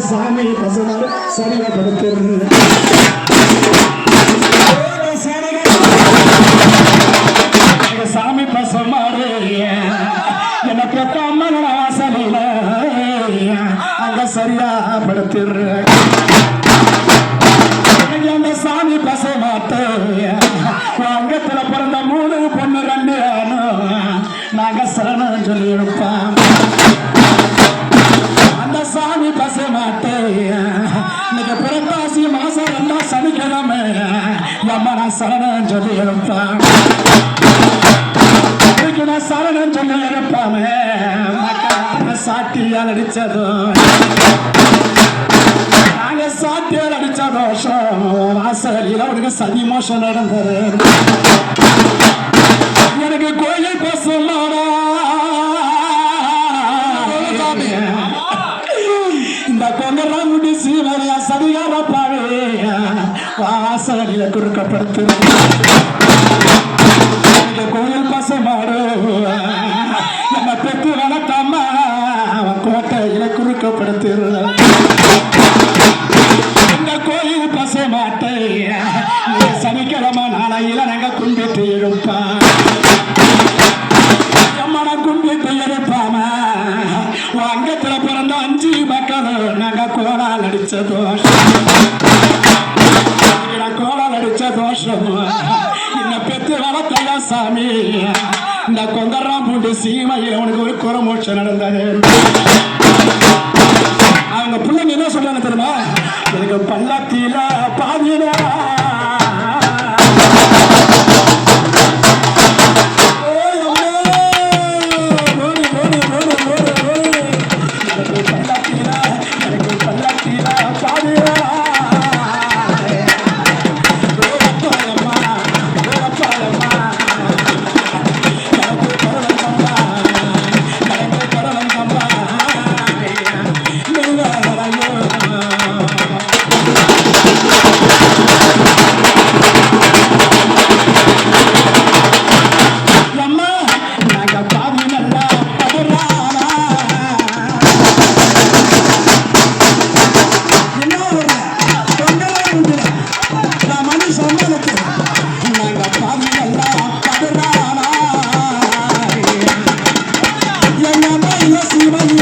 சாமி பசங்க சரியா படுத்துரு சாமி பசமாறு என்ன பெத்த அம்மன் வாசலில அங்க சரியா படுத்துரு அந்த சாமி பச மாட்டேன் அங்கத்துல பிறந்த 3 பொண்ணு 2 நாங்க சரணம் சொல்லி இருப்போம் அந்த சாமி பச மாட்டேன் இன்னைக்கு புரட்டாசி மாசம் 2 சனிக்கிழமை அம்மா நான் சரணம் சொல்லி இருப்பேன் நான் சரணம் சொல்லி இருப்பாமே சாட்டியால் அடிச்சதும் நாங்க சாட்டியால் அடிச்ச தோஷம் வாசலில் அவனுக்கு சதி மோசம் நடந்தது எனக்கு கோயில் பசுமாடா இந்த கொங்கெல்லாம் முடி சீவரையா சதிகார பாவே வாசலில குறுக்கப்படுத்து கோயில் பசுமாடு என்ன பெற்று வளர்த்தாம கோட்டையில குறுக்கப்படுத்து கோயில் பச மாட்டை சனிக்கிழமை நாளையில நாங்க கும்பிட்டு எடுப்போம் அம்மன கும்பிட்டு எடுப்பாம அங்கத்துல பிறந்த 5 மக்கள் நாங்க கோலால் அடிச்ச தோஷம் கோலால் அடிச்ச தோஷம் இன்ன பெற்று வளர்த்தல சாமி இந்த கொங்கராம் பூண்டு சீமையில் அவனுக்கு ஒரு குறமோட்சம் நடந்தது அவங்க பிள்ளைங்க என்ன சொல்றாங்க தெரியுமா எனக்கு பள்ளத்தில பாதியில Yes,